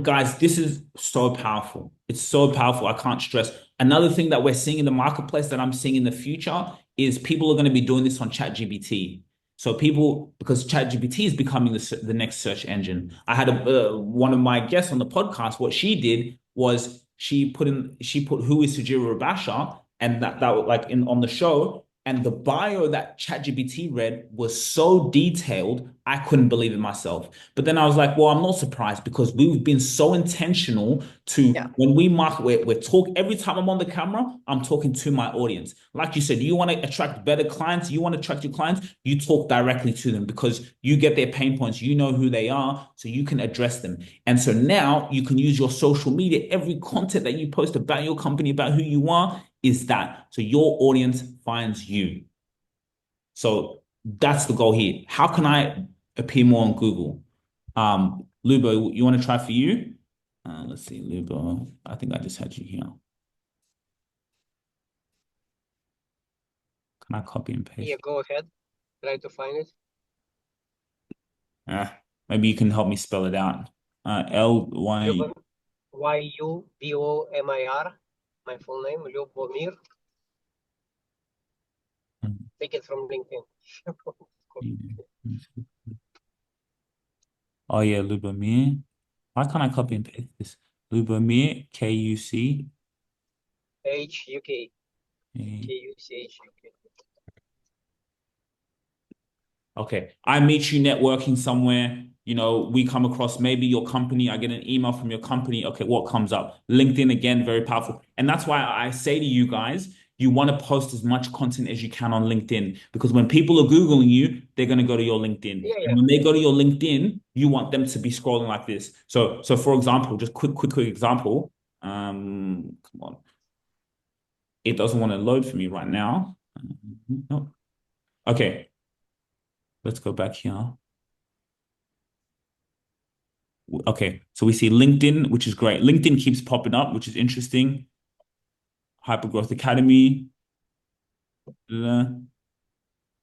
guys, this is so powerful. It's so powerful. I can't stress. Another thing that we're seeing in the marketplace that I'm seeing in the future is people are going to be doing this on ChatGPT. So people, because ChatGPT is becoming the next search engine. I had one of my guests on the podcast. What she did was she put who is Sugira Rubasha, and that like in on the show, and the bio that ChatGPT read was so detailed, I couldn't believe it myself. But then I was like, well, I'm not surprised because we've been so intentional to Yeah. when we market, we're talking every time I'm on the camera, I'm talking to my audience. Like you said, you want to attract better clients, you want to attract your clients, you talk directly to them because you get their pain points, you know who they are, so you can address them. And so now you can use your social media, every content that you post about your company, about who you are, is that. So your audience finds you. So that's the goal here. How can I appear more on Google? Lubo, you want to try for you? Let's see, Lubo. I think I just had you here. Can I copy and paste? Yeah, go ahead. Try to find it. Maybe you can help me spell it out. L-Y. Yubomir, my full name, Lyubomir. Take it from LinkedIn. Oh yeah, Lubomir. Why can't I copy and paste this? Lubomir, K-U-C. H-U-K. K-U-C-H-U-K. Okay. I meet you networking somewhere. You know, we come across maybe your company. I get an email from your company. Okay, what comes up? LinkedIn, again, very powerful. And that's why I say to you guys, you want to post as much content as you can on LinkedIn because when people are Googling you, they're going to go to your LinkedIn. Yeah, yeah. And when they go to your LinkedIn, you want them to be scrolling like this. So for example, just quick example. Come on. It doesn't want to load for me right now. No. Okay. Let's go back here. Okay, so we see LinkedIn, which is great. LinkedIn keeps popping up, which is interesting. Hypergrowth Academy. And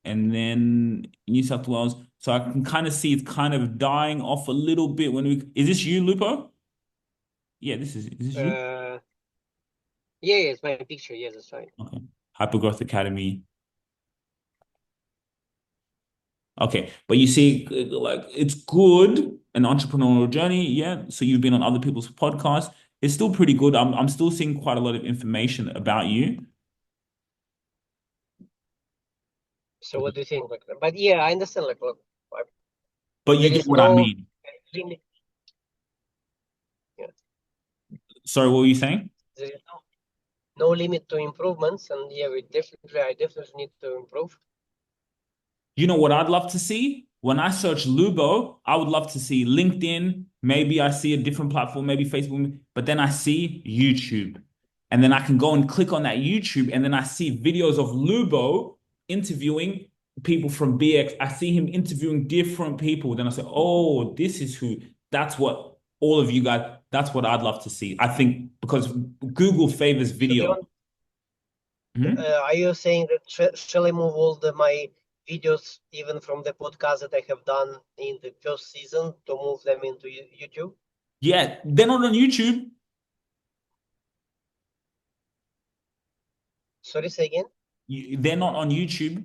then New South Wales. So I can kind of see it's kind of dying off a little bit when we. Is this you, Lupo? Yeah, is this you? Yeah, it's my picture. Yes, that's right. Okay. Hypergrowth Academy. Okay, but you see, like it's good, an entrepreneurial journey, yeah. So you've been on other people's podcasts. It's still pretty good. I'm still seeing quite a lot of information about you. So what do you think? But yeah, I understand. Look, But you there get is what I no mean. limit. Yeah, Sorry, what were you saying? there is no limit to improvements, and yeah, I definitely need to improve. You know what I'd love to see? When I search Lubo, I would love to see LinkedIn. Maybe I see a different platform, maybe Facebook, but then I see YouTube. And then I can go and click on that YouTube, and then I see videos of Lubo interviewing people from BX. I see him interviewing different people. Then I say, oh, this is who, that's what all of you guys, that's what I'd love to see. I think because Google favors video. Are you saying that shall I move all my videos, even from the podcast that I have done in the first season, to move them into YouTube? Yeah, they're not on YouTube. Sorry, say again? They're not on YouTube.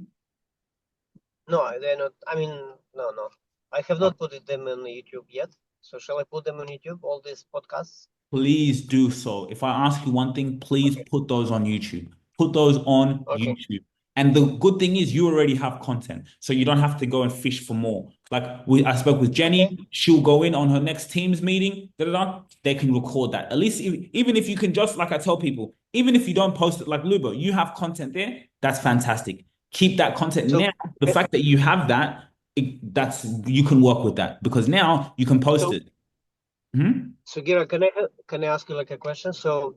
No, they're not. I mean, no. I have not put them on YouTube yet. So shall I put them on YouTube, all these podcasts? Please do so. If I ask you one thing, please Okay. put those on YouTube. Put those on Okay. YouTube. And the good thing is you already have content, so you don't have to go and fish for more. I spoke with Okay. Jenny. She'll go in on her next Teams meeting. Da, da, da, they can record that. At least even if you can just like I tell people, even if you don't post it like Lubo, you have content there. That's fantastic. Keep that content So, now. The uh, fact that you have that, that's you can work with that because now you can post so, it. Mhm. Sugira, can I ask you like a question? So,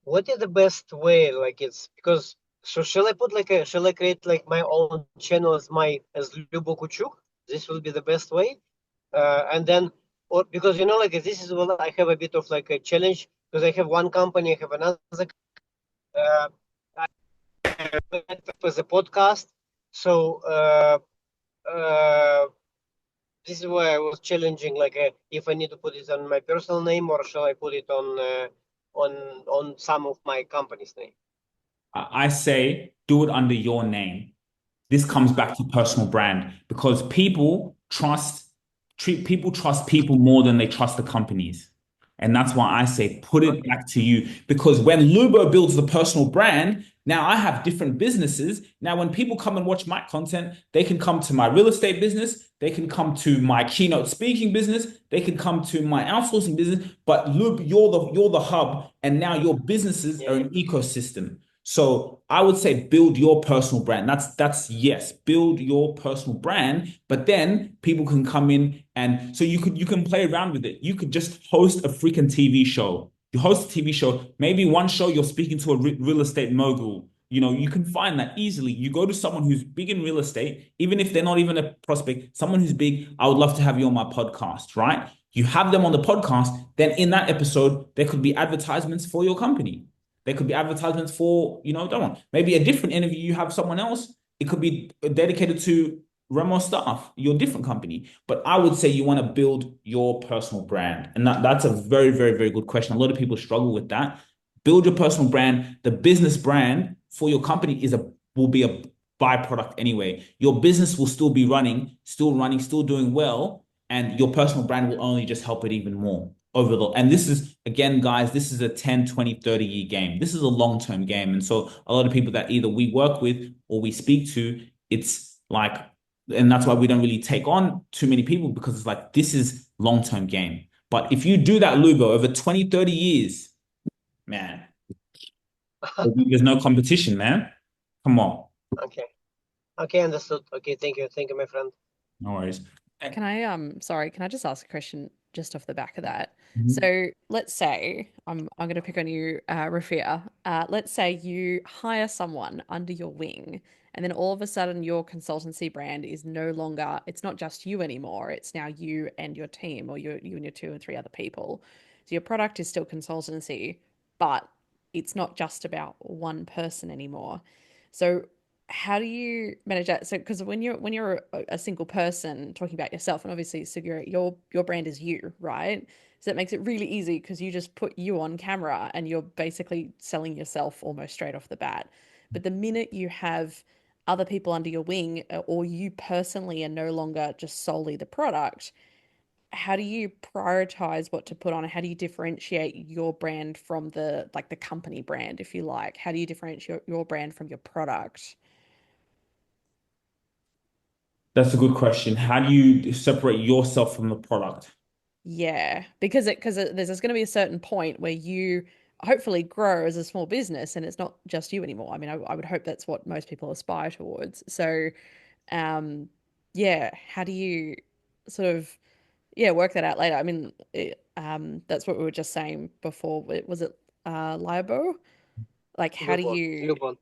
what is the best way? Like, it's because. So, shall I create like my own channel as Lubo Kuchuk? This will be the best way. And then, or because like this is what I have a bit of like a challenge because I have one company, I have another. Uh, I have as a podcast, so this is why I was challenging, like if I need to put it on my personal name or shall I put it on some of my company's name. I say do it under your name. This comes back to personal brand because people trust people more than they trust the companies. And that's why I say put it Okay. back to you because when Lubo builds the personal brand, now I have different businesses. Now, when people come and watch my content, they can come to my real estate business, they can come to my keynote speaking business, they can come to my outsourcing business. But Lub, you're the hub, and now your businesses Yeah, are yeah. an ecosystem. So I would say build your personal brand. That's yes, build your personal brand, but then people can come in and so you can play around with it. You could just host a freaking TV show. You host a TV show, maybe one show you're speaking to a real estate mogul. You can find that easily. You go to someone who's big in real estate, even if they're not even a prospect, someone who's big, I would love to have you on my podcast, right? You have them on the podcast, then in that episode, there could be advertisements for your company. There could be advertisements for, that one. Maybe a different interview, you have someone else. It could be dedicated to Remo staff, your different company. But I would say you want to build your personal brand. And that's a very, very, very good question. A lot of people struggle with that. Build your personal brand. The business brand for your company will be a byproduct anyway. Your business will still be running, still doing well, and your personal brand will only just help it even more and this is again guys, this is a 10, 20, 30-year game. This is a long-term game. And so a lot of people that either we work with or we speak to, it's like, and that's why we don't really take on too many people because it's like this is long-term game. But if you do that, Lubo, over 20, 30 years, man, there's no competition, man. Come on. Okay. Okay, understood. Okay, thank you. Thank you, my friend. No worries. Sorry, can I just ask a question just off the back of that? Mhm. So let's say I'm going to pick on you, Rafia. Let's say you hire someone under your wing, and then all of a sudden your consultancy brand is no longer, it's not just you anymore. It's now you and your team, or you and your two and three other people. So your product is still consultancy, but it's not just about one person anymore. So how do you manage that? So, because when you're a single person talking about yourself, and obviously, so your brand is you, right? So that makes it really easy because you just put you on camera and you're basically selling yourself almost straight off the bat. But the minute you have other people under your wing, or you personally are no longer just solely the product, how do you prioritize what to put on? How do you differentiate your brand from the company brand, if you like? How do you differentiate your brand from your product? That's a good question. How do you separate yourself from the product? Yeah, because there's going to be a certain point where you hopefully grow as a small business and it's not just you anymore. I mean, I would hope that's what most people aspire towards. So, um, yeah, how do you sort of work that out later? I mean, that's what we were just saying before. Was it Liabo? Like, how do Lubon. you Lubon.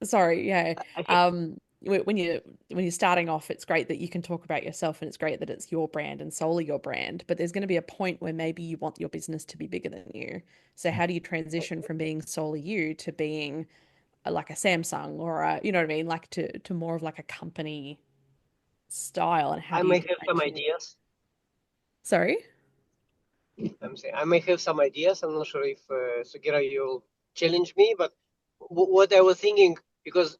Sorry, yeah. I think When you're starting off, it's great that you can talk about yourself and it's great that it's your brand and solely your brand, but there's going to be a point where maybe you want your business to be bigger than you. So how do you transition from being solely you to being like a Samsung or a, you know what I mean, like to more of like a company style, and how I do you may have some differentiate? ideas. Sorry? I'm saying I may have some ideas. I'm not sure if Sugira, you'll challenge me, but what I was thinking, because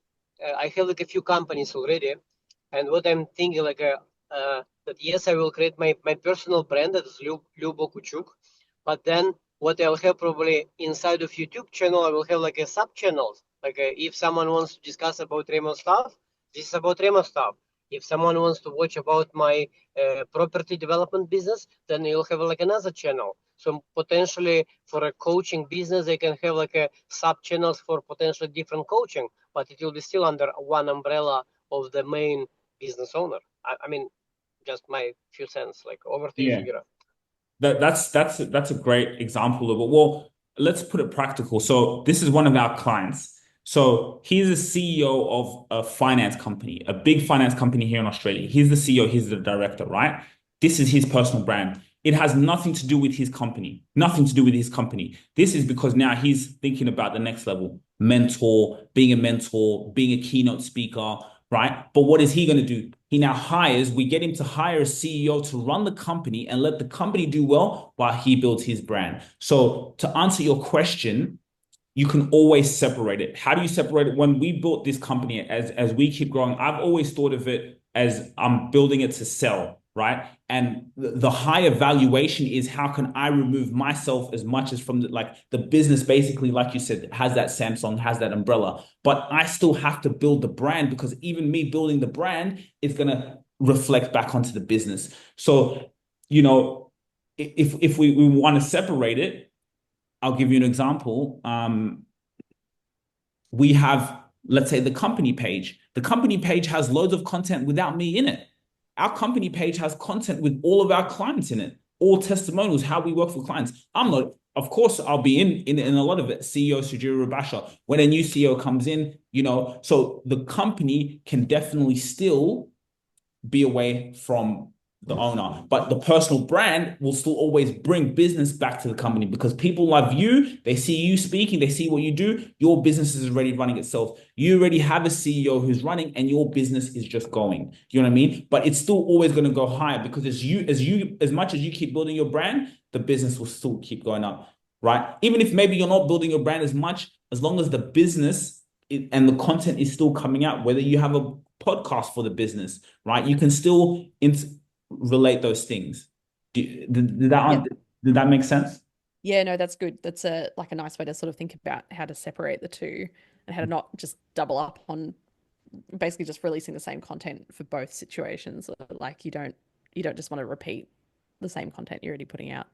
I have like a few companies already, and what I'm thinking that yes, I will create my personal brand, that is Lubo Kuchuk, but then what I'll have probably inside of YouTube channel, I will have like a sub channels. Like if someone wants to discuss about Remo stuff, this is about Remo stuff. If someone wants to watch about my property development business, then you'll have like another channel. So potentially for a coaching business, they can have like a sub channels for potentially different coaching, but it will be still under one umbrella of the main business owner. I mean, just my few cents. Like over to you, Yeah. Sugira. That's a great example of it. Well, let's put it practical. So this is one of our clients. So he's a CEO of a finance company, a big finance company here in Australia. He's the CEO, he's the director, right? This is his personal brand. It has nothing to do with his company, nothing to do with his company. This is because now he's thinking about the next level, mentor, being a keynote speaker, right? But what is he going to do? He now we get him to hire a CEO to run the company and let the company do well while he builds his brand. So to answer your question, you can always separate it. How do you separate it? When we built this company, as we keep growing, I've always thought of it as I'm building it to sell, right? And the higher valuation is how can I remove myself as much as from the business, basically, like you said, has that Samsung, has that umbrella, but I still have to build the brand, because even me building the brand is going to reflect back onto the business. So, if we want to separate it, I'll give you an example. We have, let's say, the company page. The company page has loads of content without me in it. Our company page has content with all of our clients in it, all testimonials, how we work for clients. I'm not, of course, I'll be in a lot of it. CEO Sugira Rubasha, when a new CEO comes in, so the company can definitely still be away from the owner, but the personal brand will still always bring business back to the company, because people love you. They see you speaking, they see what you do. Your business is already running itself. You already have a CEO who's running, and your business is just going. You know what I mean? But it's still always going to go higher, because as much as you keep building your brand, the business will still keep going up, right? Even if maybe you're not building your brand as much, as long as the business and the content is still coming out, whether you have a podcast for the business, right? You can still relate those things. Did Yeah. that make sense? Yeah, no, that's good. That's a nice way to sort of think about how to separate the two and how to not just double up on basically just releasing the same content for both situations. Like you don't just want to repeat the same content you're already putting out.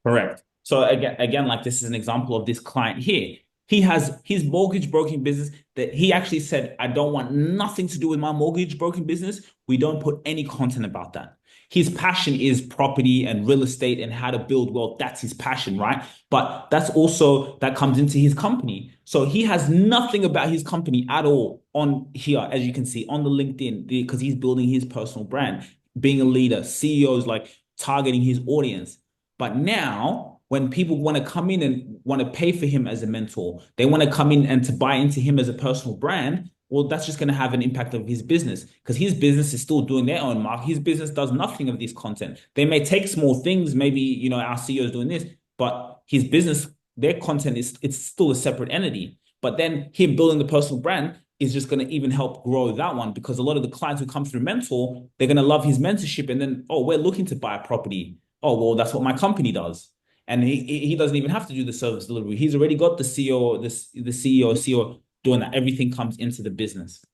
Correct. So again, like this is an example of this client here. He has his mortgage broking business that he actually said, I don't want nothing to do with my mortgage broking business. We don't put any content about that. His passion is property and real estate and how to build wealth. That's his passion, right? But that comes into his company. So he has nothing about his company at all on here, as you can see on the LinkedIn, because he's building his personal brand, being a leader, CEOs, like targeting his audience. But now, when people want to come in and want to pay for him as a mentor, they want to come in and to buy into him as a personal brand. Well, that's just going to have an impact of his business, because his business is still doing their own mark. His business does nothing of this content. They may take small things, maybe, our CEO is doing this, but his business, their content it's still a separate entity. But then him building the personal brand is just going to even help grow that one, because a lot of the clients who come through mentor, they're going to love his mentorship. And then, oh, we're looking to buy a property. Oh, well, that's what my company does. And he doesn't even have to do the service delivery. He's already got the CEO, the CEO doing that. Everything comes into the business.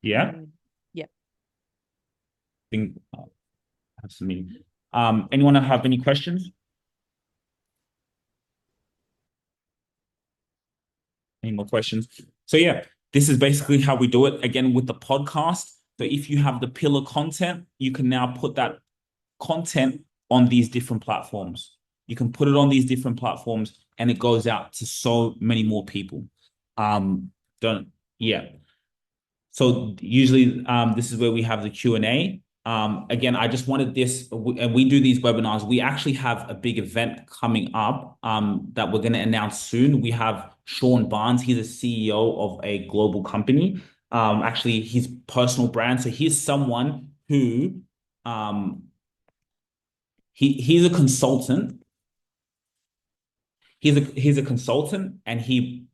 Yeah. Yeah. Think have some meaning. Anyone have any questions? Any more questions? So yeah, this is basically how we do it again with the podcast. So if you have the pillar content, you can now put that content on these different platforms. You can put it on these different platforms and it goes out to so many more people. So usually this is where we have the Q&A. Again, I just wanted this, and we do these webinars. We actually have a big event coming up that we're going to announce soon. We have Sean Barnes. He's a CEO of a global company. Actually, his personal brand. So he's someone who he's a consultant. He's a consultant, and he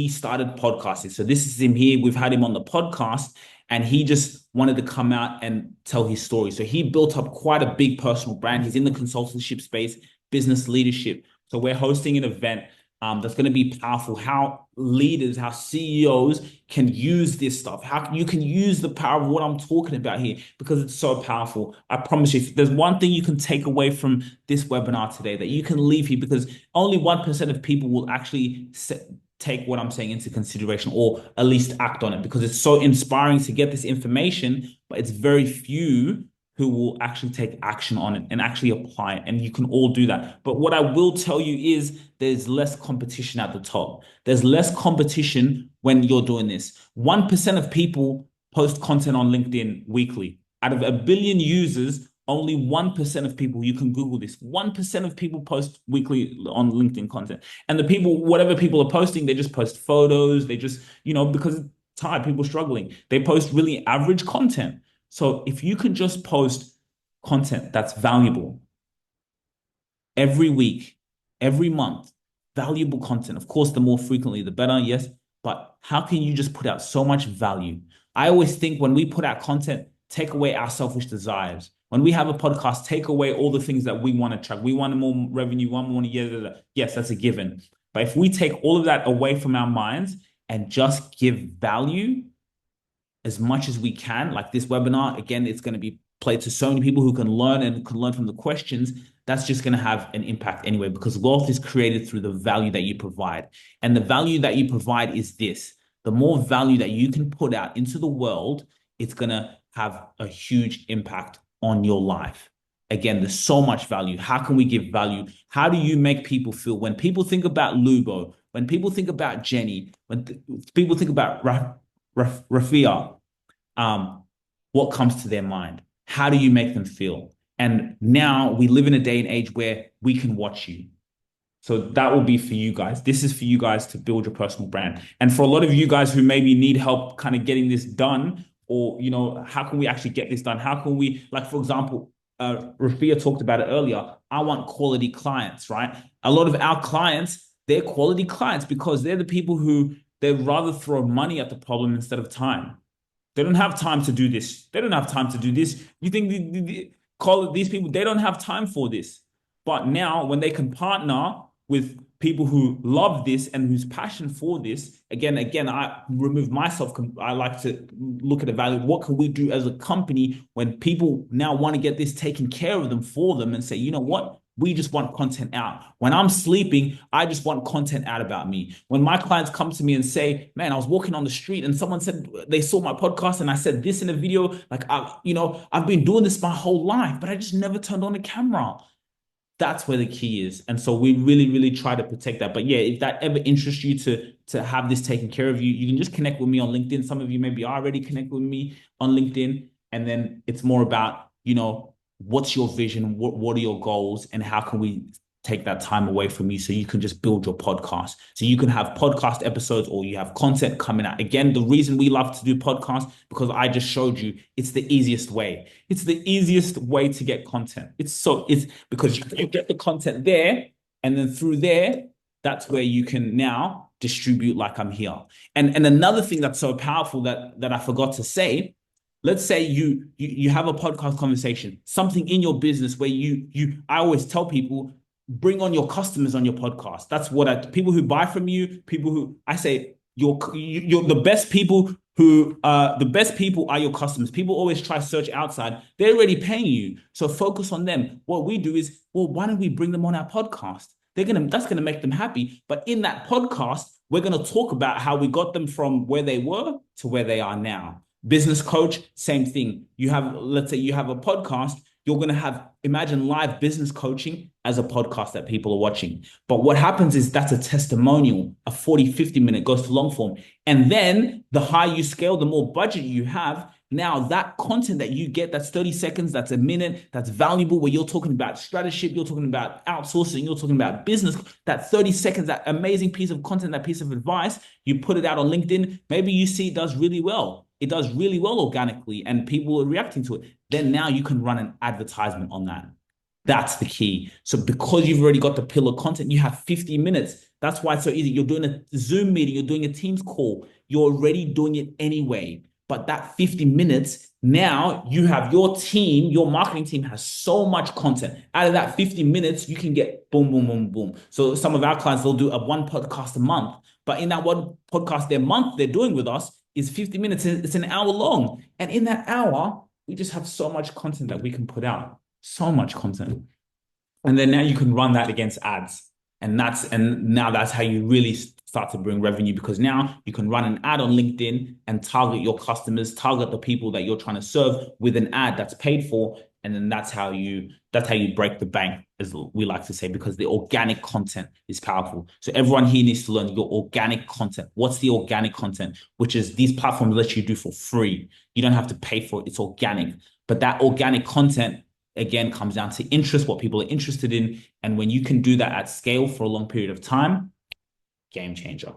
started podcasting. So this is him here. We've had him on the podcast, and he just wanted to come out and tell his story. So he built up quite a big personal brand. He's in the consultancy space, business leadership. So we're hosting an event that's going to be powerful. How leaders, how CEOs can use this stuff. How you can use the power of what I'm talking about here, because it's so powerful. I promise you, if there's one thing you can take away from this webinar today that you can leave here, because only 1% of people will actually take what I'm saying into consideration, or at least act on it, because it's so inspiring to get this information, but it's very few who will actually take action on it and actually apply it. And you can all do that. But what I will tell you is there's less competition at the top. There's less competition when you're doing this. 1% of people post content on LinkedIn weekly. Out of 1 billion users, only 1% of people, you can Google this, 1% of people post weekly on LinkedIn content. And the people, whatever people are posting, they just post photos. They just, because it's tired, people struggling. They post really average content. So if you can just post content that's valuable every week, every month, valuable content. Of course, the more frequently, the better, yes. But how can you just put out so much value? I always think when we put out content, take away our selfish desires. When we have a podcast, take away all the things that we want to track. We want more revenue, one more, yes, that's a given. But if we take all of that away from our minds and just give value as much as we can, like this webinar, again, it's going to be played to so many people who can learn and can learn from the questions. That's just going to have an impact anyway, because wealth is created through the value that you provide. And the value that you provide is this. The more value that you can put out into the world, it's going to have a huge impact on your life. Again, there's so much value. How can we give value? How do you make people feel? When people think about Lubo, when people think about Jenny, when people think about Rafia, what comes to their mind? How do you make them feel? And now we live in a day and age where we can watch you. So that will be for you guys. This is for you guys to build your personal brand. And for a lot of you guys who maybe need help kind of getting this done, or, how can we actually get this done? How can we, like, for example, Rafia talked about it earlier. I want quality clients, right? A lot of our clients, they're quality clients because they're the people who they'd rather throw money at the problem instead of time. They don't have time to do this. They don't have time to do this. You think these people, they don't have time for this. But now when they can partner with people who love this and whose passion for this, again, I remove myself. I like to look at the value. What can we do as a company when people now want to get this taken care of them for them and say, you know what? We just want content out. When I'm sleeping, I just want content out about me. When my clients come to me and say, man, I was walking on the street and someone said they saw my podcast and I said this in a video, like, I've been doing this my whole life, but I just never turned on the camera. That's where the key is. And so we really, really try to protect that. But yeah, if that ever interests you to have this taken care of you, you can just connect with me on LinkedIn. Some of you maybe already connect with me on LinkedIn. And then it's more about, what's your vision? What are your goals? And how can we take that time away from you so you can just build your podcast? So you can have podcast episodes or you have content coming out. Again, the reason we love to do podcasts, because I just showed you it's the easiest way. It's the easiest way to get content. It's because you can get the content there, and then through there, that's where you can now distribute like I'm here. And another thing that's so powerful that I forgot to say, let's say you have a podcast conversation, something in your business where I always tell people, bring on your customers on your podcast. That's what people who buy from you, people who I say you're the best people the best people are your customers. People always try to search outside. They're already paying you. So focus on them. What we do is, well, why don't we bring them on our podcast? That's going to make them happy. But in that podcast, we're going to talk about how we got them from where they were to where they are now. Business coach, same thing. Let's say you have a podcast, you're going to imagine live business coaching as a podcast that people are watching. But what happens is that's a testimonial, a 40, 50 minute goes to long form. And then the higher you scale, the more budget you have, Now that content that you get, that's 30 seconds, that's a minute, that's valuable, where you're talking about strategy, you're talking about outsourcing, you're talking about business, that 30 seconds, that amazing piece of content, that piece of advice, you put it out on LinkedIn, maybe you see it does really well. It does really well organically and people are reacting to it. Then now you can run an advertisement on that. That's the key. So because you've already got the pillar content, you have 50 minutes. That's why it's so easy. You're doing a Zoom meeting, you're doing a Teams call, you're already doing it anyway. But that 50 minutes, now you have your team, your marketing team has so much content. Out of that 50 minutes, you can get boom, boom, boom, boom. So some of our clients, they'll do one podcast a month. But in that one podcast their month they're doing with us is 50 minutes. It's an hour long. And in that hour, we just have so much content that we can put out. So much content. And then now you can run that against ads. And now that's how you really start to bring revenue, because now you can run an ad on LinkedIn and target your customers, target the people that you're trying to serve with an ad that's paid for. And then that's how you break the bank, as we like to say, because the organic content is powerful. So everyone here needs to learn your organic content. What's the organic content? Which is these platforms let you do for free. You don't have to pay for it. It's organic. But that organic content, again, comes down to interest, what people are interested in. And when you can do that at scale for a long period of time, game changer.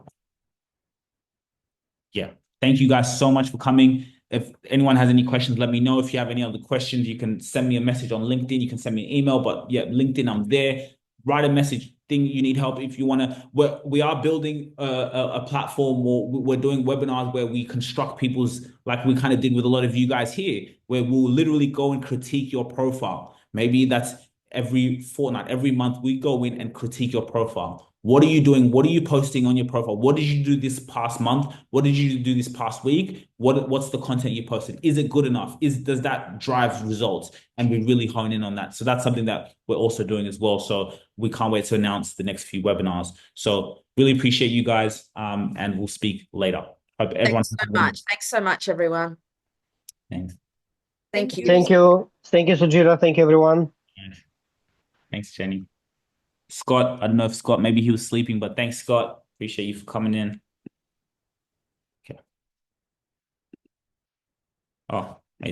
Yeah. Thank you guys so much for coming. If anyone has any questions, let me know. If you have any other questions, you can send me a message on LinkedIn. You can send me an email, but yeah, LinkedIn, I'm there. Write a message. Think you need help. If you want to, we are building a platform, or we're doing webinars where we construct people's, like we kind of did with a lot of you guys here, where we'll literally go and critique your profile. Maybe that's every fortnight, every month we go in and critique your profile. What are you doing? What are you posting on your profile? What did you do this past month? What did you do this past week? What's the content you posted? Is it good enough? Does that drive results? And we really hone in on that. So that's something that we're also doing as well. So we can't wait to announce the next few webinars. So really appreciate you guys, and we'll speak later. Hope everyone. Thanks so much. Thanks so much, everyone. Thanks. Thank you. Thank you. Thank you, Sugira. Thank you, everyone. Thanks, Jenny. Scott, I don't know if Scott, maybe he was sleeping, but thanks, Scott. Appreciate you for coming in. Okay. Oh,